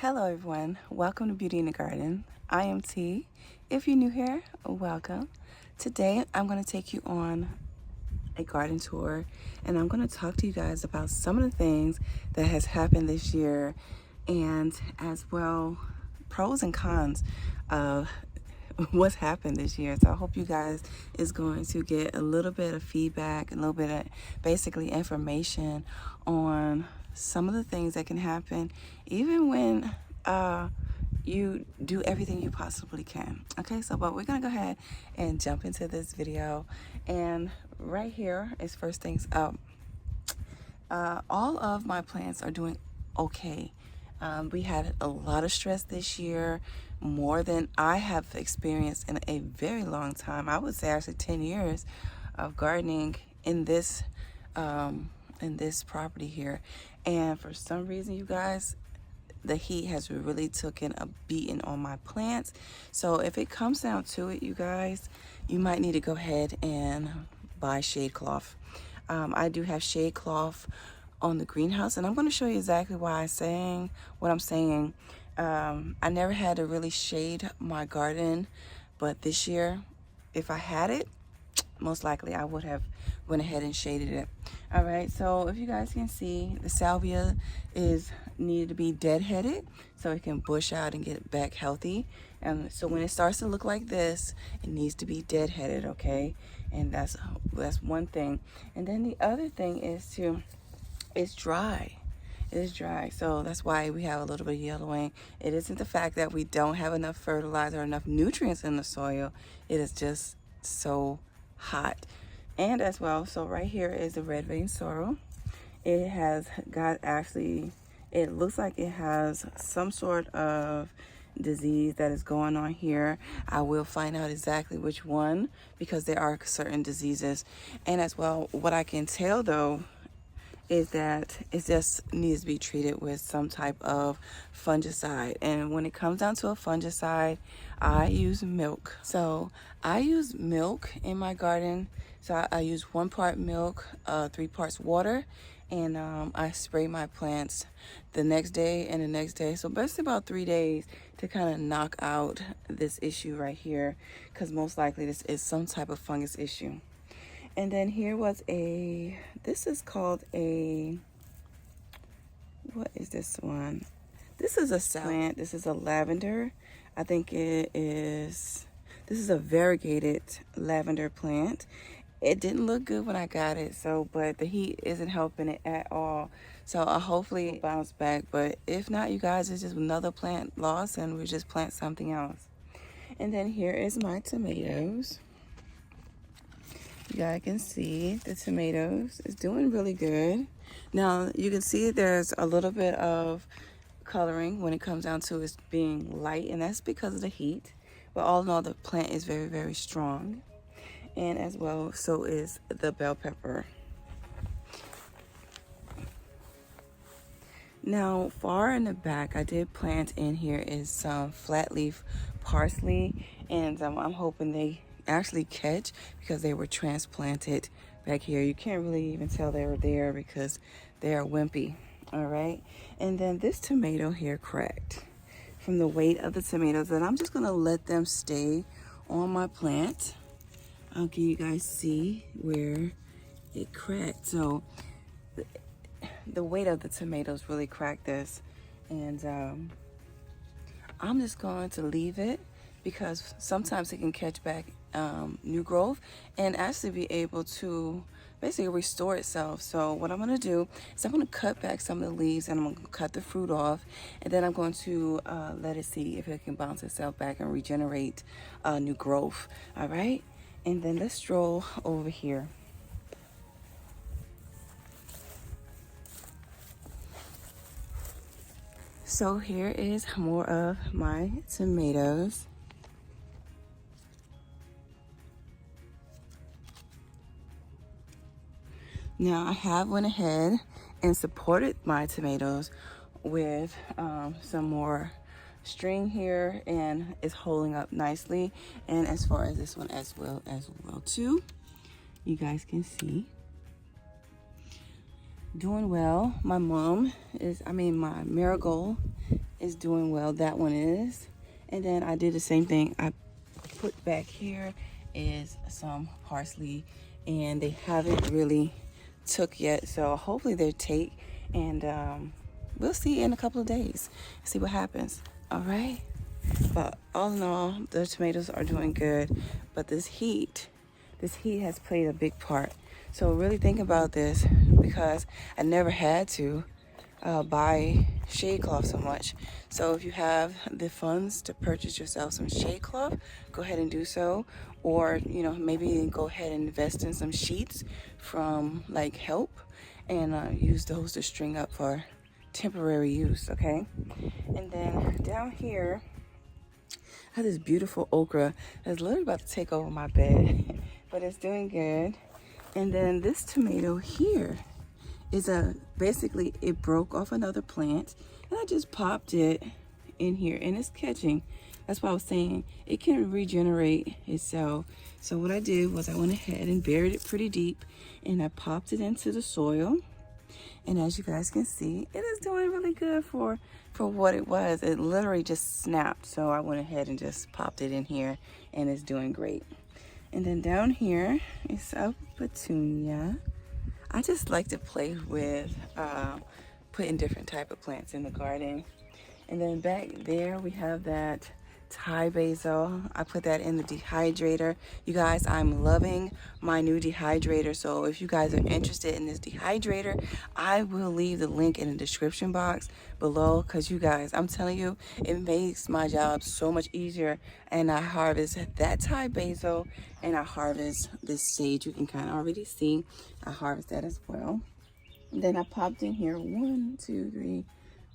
Hello everyone, welcome to Beauty in the Garden. I am T. If you're new here, welcome. Today I'm going to take you on a garden tour and I'm going to talk to you guys about some of the things that has happened this year and as well pros and cons of what's happened this year. So I hope you guys is going to get a little bit of feedback, a little bit of basically information on some of the things that can happen even when you do everything you possibly can. Okay, so but we're gonna go ahead and jump into this video, and right here is first things up. All of my plants are doing okay. We had a lot of stress this year, more than I have experienced in a very long time. I would say actually 10 years of gardening in this property here. And for some reason, you guys, the heat has really taken a beating on my plants. So if it comes down to it, you guys, you might need to go ahead and buy shade cloth. I do have shade cloth on the greenhouse, and I'm going to show you exactly why I'm saying what I'm saying. I never had to really shade my garden, but this year, if I had it, most likely I would have went ahead and shaded it. All right, so if you guys can see, the salvia is needed to be deadheaded so it can bush out and get back healthy. And so when it starts to look like this, it needs to be deadheaded, okay? And that's one thing. And then the other thing is it's dry. It is dry, so that's why we have a little bit of yellowing. It isn't the fact that we don't have enough fertilizer or enough nutrients in the soil. It is just so hot. And as well, so right here is the red vein sorrel. It has got, actually, it looks like it has some sort of disease that is going on here. I will find out exactly which one, because there are certain diseases. And as well, what I can tell though is that it just needs to be treated with some type of fungicide. And when it comes down to a fungicide, I use milk. So I use milk in my garden. So I use 1 part milk, 3 parts water, and I spray my plants the next day and the next day. So basically about 3 days to kind of knock out this issue right here, because most likely this is some type of fungus issue. And then here was this is called what is this one? This is a plant. This is a lavender. I think this is a variegated lavender plant. It didn't look good when I got it, but the heat isn't helping it at all. So hopefully it'll bounce back, but if not, you guys, it's just another plant loss and we just plant something else. And then here is my tomatoes. You guys can see the tomatoes is doing really good. Now you can see there's a little bit of coloring when it comes down to it being light, and that's because of the heat. But all in all, the plant is very, very strong. And as well, so is the bell pepper. Now, far in the back, I did plant in here is some flat leaf parsley, and I'm hoping they actually catch because they were transplanted back here. You can't really even tell they were there because they are wimpy. All right, and then this tomato here cracked from the weight of the tomatoes, and I'm just gonna let them stay on my plant. I'll give you guys see where it cracked. So the weight of the tomatoes really cracked this, and I'm just going to leave it because sometimes it can catch back new growth and actually be able to basically restore itself. So what I'm going to do is I'm going to cut back some of the leaves and I'm going to cut the fruit off, and then I'm going to let it see if it can bounce itself back and regenerate new growth. All right, and then let's stroll over here. So here is more of my tomatoes. Now I have went ahead and supported my tomatoes with some more string here, and it's holding up nicely. And as far as this one as well too, you guys can see doing well. My marigold is doing well. That one is. And then I did the same thing. I put back here is some parsley, and they haven't really took yet, so hopefully they take, and we'll see in a couple of days, see what happens. All right, but all in all, the tomatoes are doing good, but this heat has played a big part. So really think about this, because I never had to buy shade cloth so much. So if you have the funds to purchase yourself some shade cloth, go ahead and do so. Or, you know, maybe go ahead and invest in some sheets from like Help, and use those to string up for temporary use, okay? And then down here, I have this beautiful okra that's literally about to take over my bed, but it's doing good. And then this tomato here is basically it broke off another plant, and I just popped it in here, and it's catching. That's why I was saying it can regenerate itself. So what I did was I went ahead and buried it pretty deep, and I popped it into the soil. And as you guys can see, it is doing really good for what it was. It literally just snapped. So I went ahead and just popped it in here, and it's doing great. And then down here is a petunia. I just like to play with putting different type of plants in the garden. And then back there we have that Thai basil. I put that in the dehydrator. You guys, I'm loving my new dehydrator. So if you guys are interested in this dehydrator, I will leave the link in the description box below, because you guys, I'm telling you, it makes my job so much easier. And I harvest that Thai basil, and I harvest this sage. You can kind of already see I harvest that as well. And then I popped in here 1, 2, 3,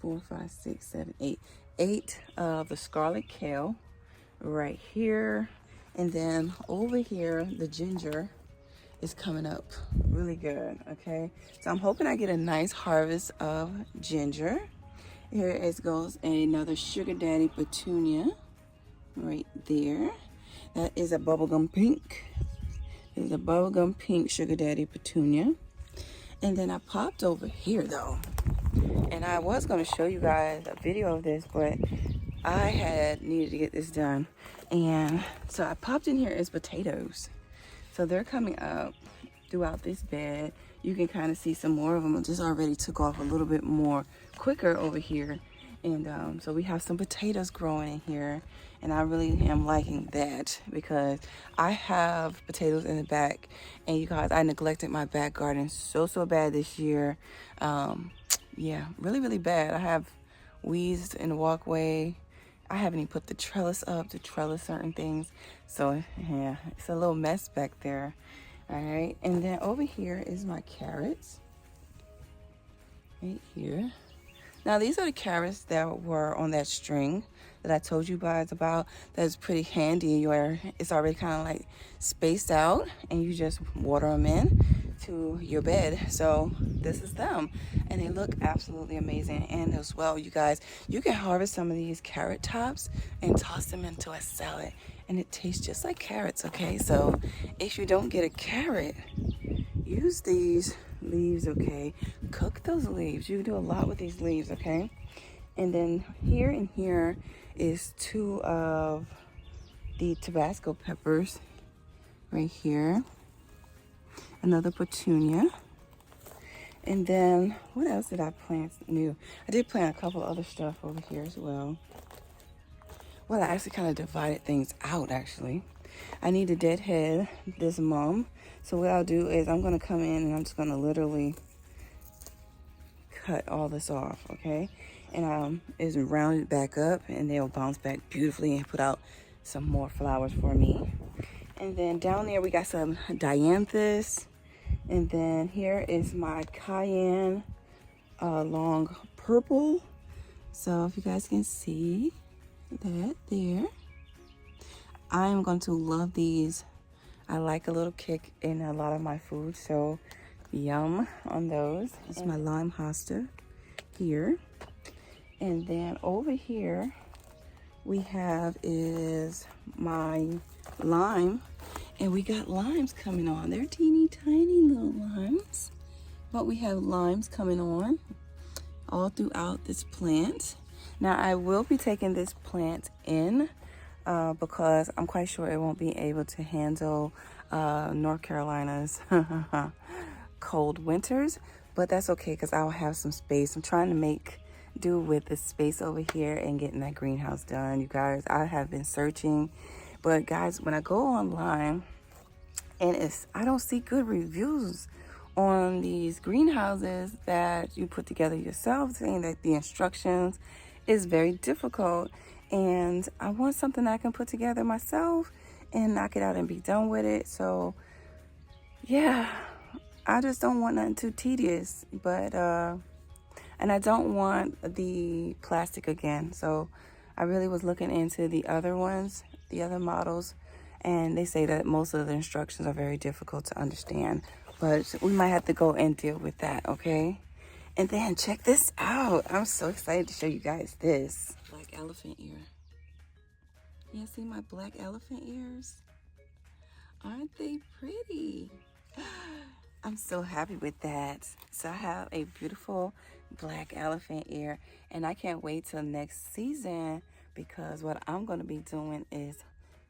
4, 5, 6, 7, 8. 8 of the scarlet kale right here. And then over here, the ginger is coming up really good, okay? So I'm hoping I get a nice harvest of ginger. Here it goes another sugar daddy petunia right there. That is a bubblegum pink. This is a bubblegum pink sugar daddy petunia. And then I popped over here though, and I was going to show you guys a video of this, but I had needed to get this done. And so I popped in here as potatoes. So they're coming up throughout this bed. You can kind of see some more of them. I just already took off a little bit more quicker over here. And so we have some potatoes growing in here. And I really am liking that, because I have potatoes in the back. And you guys, I neglected my back garden so bad this year. Yeah, really bad. I have weeds in the walkway. I haven't even put the trellis up to trellis certain things. So yeah, it's a little mess back there. All right, and then over here is my carrots right here. Now these are the carrots that were on that string that I told you guys about. That's pretty handy where it's already kind of like spaced out, and you just water them in to your bed. So this is them, and they look absolutely amazing. And as well, you guys, you can harvest some of these carrot tops and toss them into a salad, and it tastes just like carrots, okay? So if you don't get a carrot, use these leaves, okay? Cook those leaves. You can do a lot with these leaves, okay? And then here and here is 2 of the Tabasco peppers right here. Another petunia. And then what else did I plant new? I did plant a couple other stuff over here as well. Well, I actually kind of divided things out actually. I need to deadhead this mum. So what I'll do is I'm going to come in and I'm just going to literally cut all this off, okay? And it's rounded back up, and they'll bounce back beautifully and put out some more flowers for me. And then down there we got some dianthus. And then here is my cayenne long purple. So if you guys can see that there. I'm going to love these. I like a little kick in a lot of my food, so yum on those. It's my lime hosta here. And then over here we have is my lime, and we got limes coming on. They're teeny tiny little limes, but we have limes coming on all throughout this plant. Now I will be taking this plant in because I'm quite sure it won't be able to handle North Carolina's cold winters, but that's okay because I'll have some space. I'm trying to make do with the space over here and getting that greenhouse done. You guys, I have been searching, but guys, when I go online and I don't see good reviews on these greenhouses that you put together yourself, saying that the instructions is very difficult, and I want something that I can put together myself and knock it out and be done with it. So yeah, I just don't want nothing too tedious, but and I don't want the plastic again. So I really was looking into the other ones, the other models, and they say that most of the instructions are very difficult to understand, but we might have to go and deal with that, okay? And then check this out. I'm so excited to show you guys this. Black elephant ear. Yeah, see my black elephant ears? Aren't they pretty? I'm so happy with that. So I have a beautiful black elephant ear, and I can't wait till next season because what I'm going to be doing is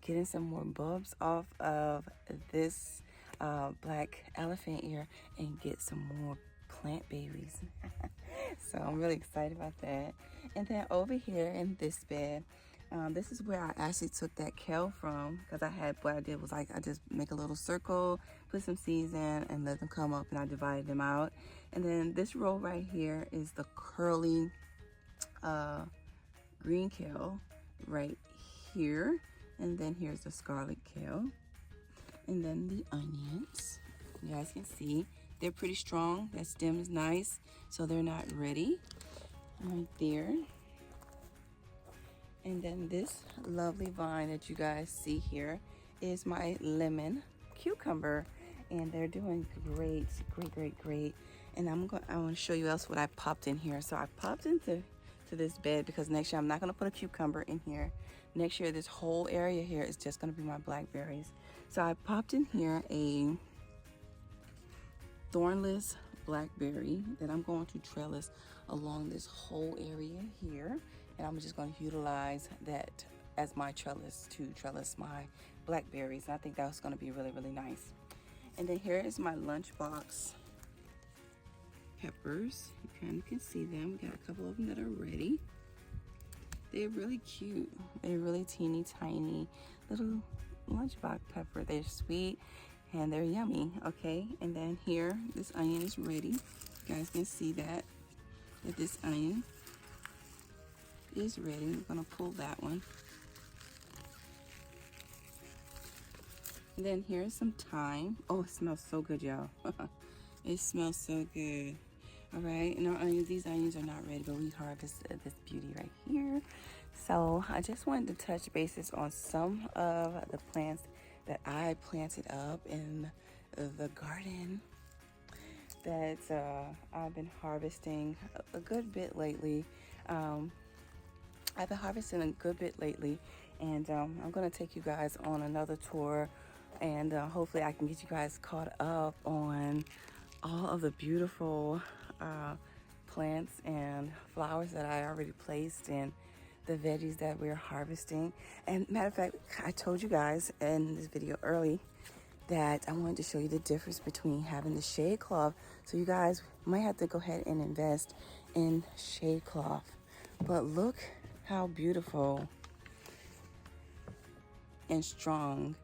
getting some more bulbs off of this black elephant ear and get some more plant babies. So I'm really excited about that. And then over here in this bed, this is where I actually took that kale from, because what I did was I just make a little circle, put some seeds in, and let them come up, and I divided them out. And then this row right here is the curly green kale right here. And then here's the scarlet kale. And then the onions. You guys can see they're pretty strong. That stem is nice, so they're not ready. Right there. And then this lovely vine that you guys see here is my lemon cucumber, and they're doing great, great, great. And I want to show you else what I popped in here. So I popped into this bed because next year I'm not going to put a cucumber in here. Next year this whole area here is just going to be my blackberries. So I popped in here a thornless blackberry that I'm going to trellis along this whole area here, and I'm just going to utilize that as my trellis to trellis my blackberries, and I think that's going to be really, really nice. And then here is my lunchbox peppers. You kind of can see them. We got a couple of them that are ready. They're really cute. They're really teeny tiny little lunchbox pepper. They're sweet and they're yummy. Okay, and then here this onion is ready. You guys can see that this onion is ready. We're gonna pull that one. And then here's some thyme. Oh, it smells so good, y'all. It smells so good. All right, and our onions, these onions are not ready, but we harvested this beauty right here. So I just wanted to touch bases on some of the plants that I planted up in the garden that I've been harvesting a good bit lately. I've been harvesting a good bit lately, and I'm going to take you guys on another tour, and hopefully I can get you guys caught up on all of the beautiful plants and flowers that I already placed, and the veggies that we're harvesting. And matter of fact, I told you guys in this video early that I wanted to show you the difference between having the shade cloth. So you guys might have to go ahead and invest in shade cloth. But look how beautiful and strong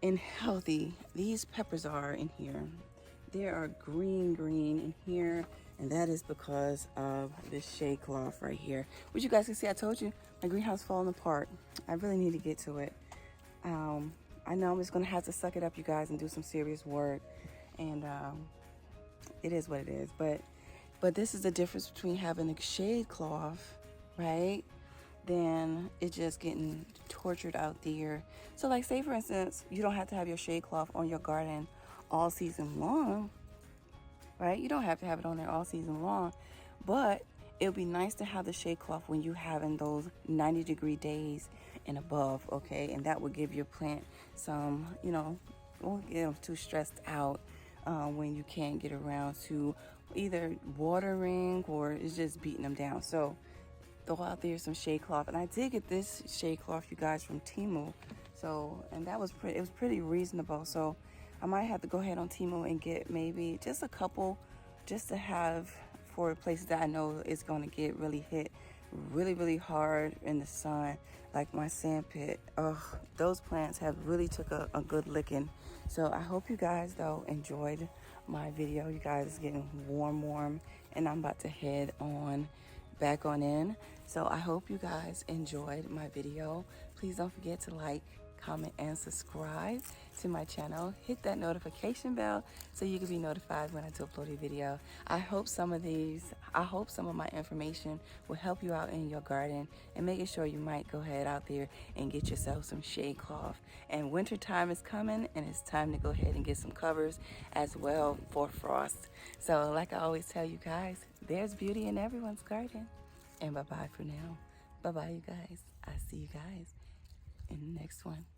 and healthy these peppers are in here. They are green in here, and that is because of this shade cloth right here, which you guys can see. I told you my greenhouse falling apart. I really need to get to it. I know I'm just gonna have to suck it up, you guys, and do some serious work, and it is what it is. But this is the difference between having a shade cloth, right, than it just getting tortured out there. So like, say for instance, you don't have to have your shade cloth on your garden all season long, right? You don't have to have it on there all season long, but it would be nice to have the shade cloth when you having those 90-degree days and above, okay? And that would give your plant some, won't get them too stressed out when you can't get around to either watering or it's just beating them down. So throw out there some shade cloth. And I did get this shade cloth, you guys, from Temu. So, and that was pretty, it was pretty reasonable. So I might have to go ahead on Temu and get maybe just a couple, just to have for places that I know is going to get really hit really hard in the sun, like my sand pit. Oh, those plants have really took a good licking. So I hope you guys though enjoyed my video. You guys is getting warm, and I'm about to head on back on in. So I hope you guys enjoyed my video. Please don't forget to like, comment, and subscribe to my channel. Hit that notification bell so you can be notified when I do upload a video. I hope some of my information will help you out in your garden, and making sure you might go ahead out there and get yourself some shade cloth. And winter time is coming, and it's time to go ahead and get some covers as well for frost. So like I always tell you guys, there's beauty in everyone's garden. And bye-bye for now. Bye-bye, you guys. I see you guys in the next one.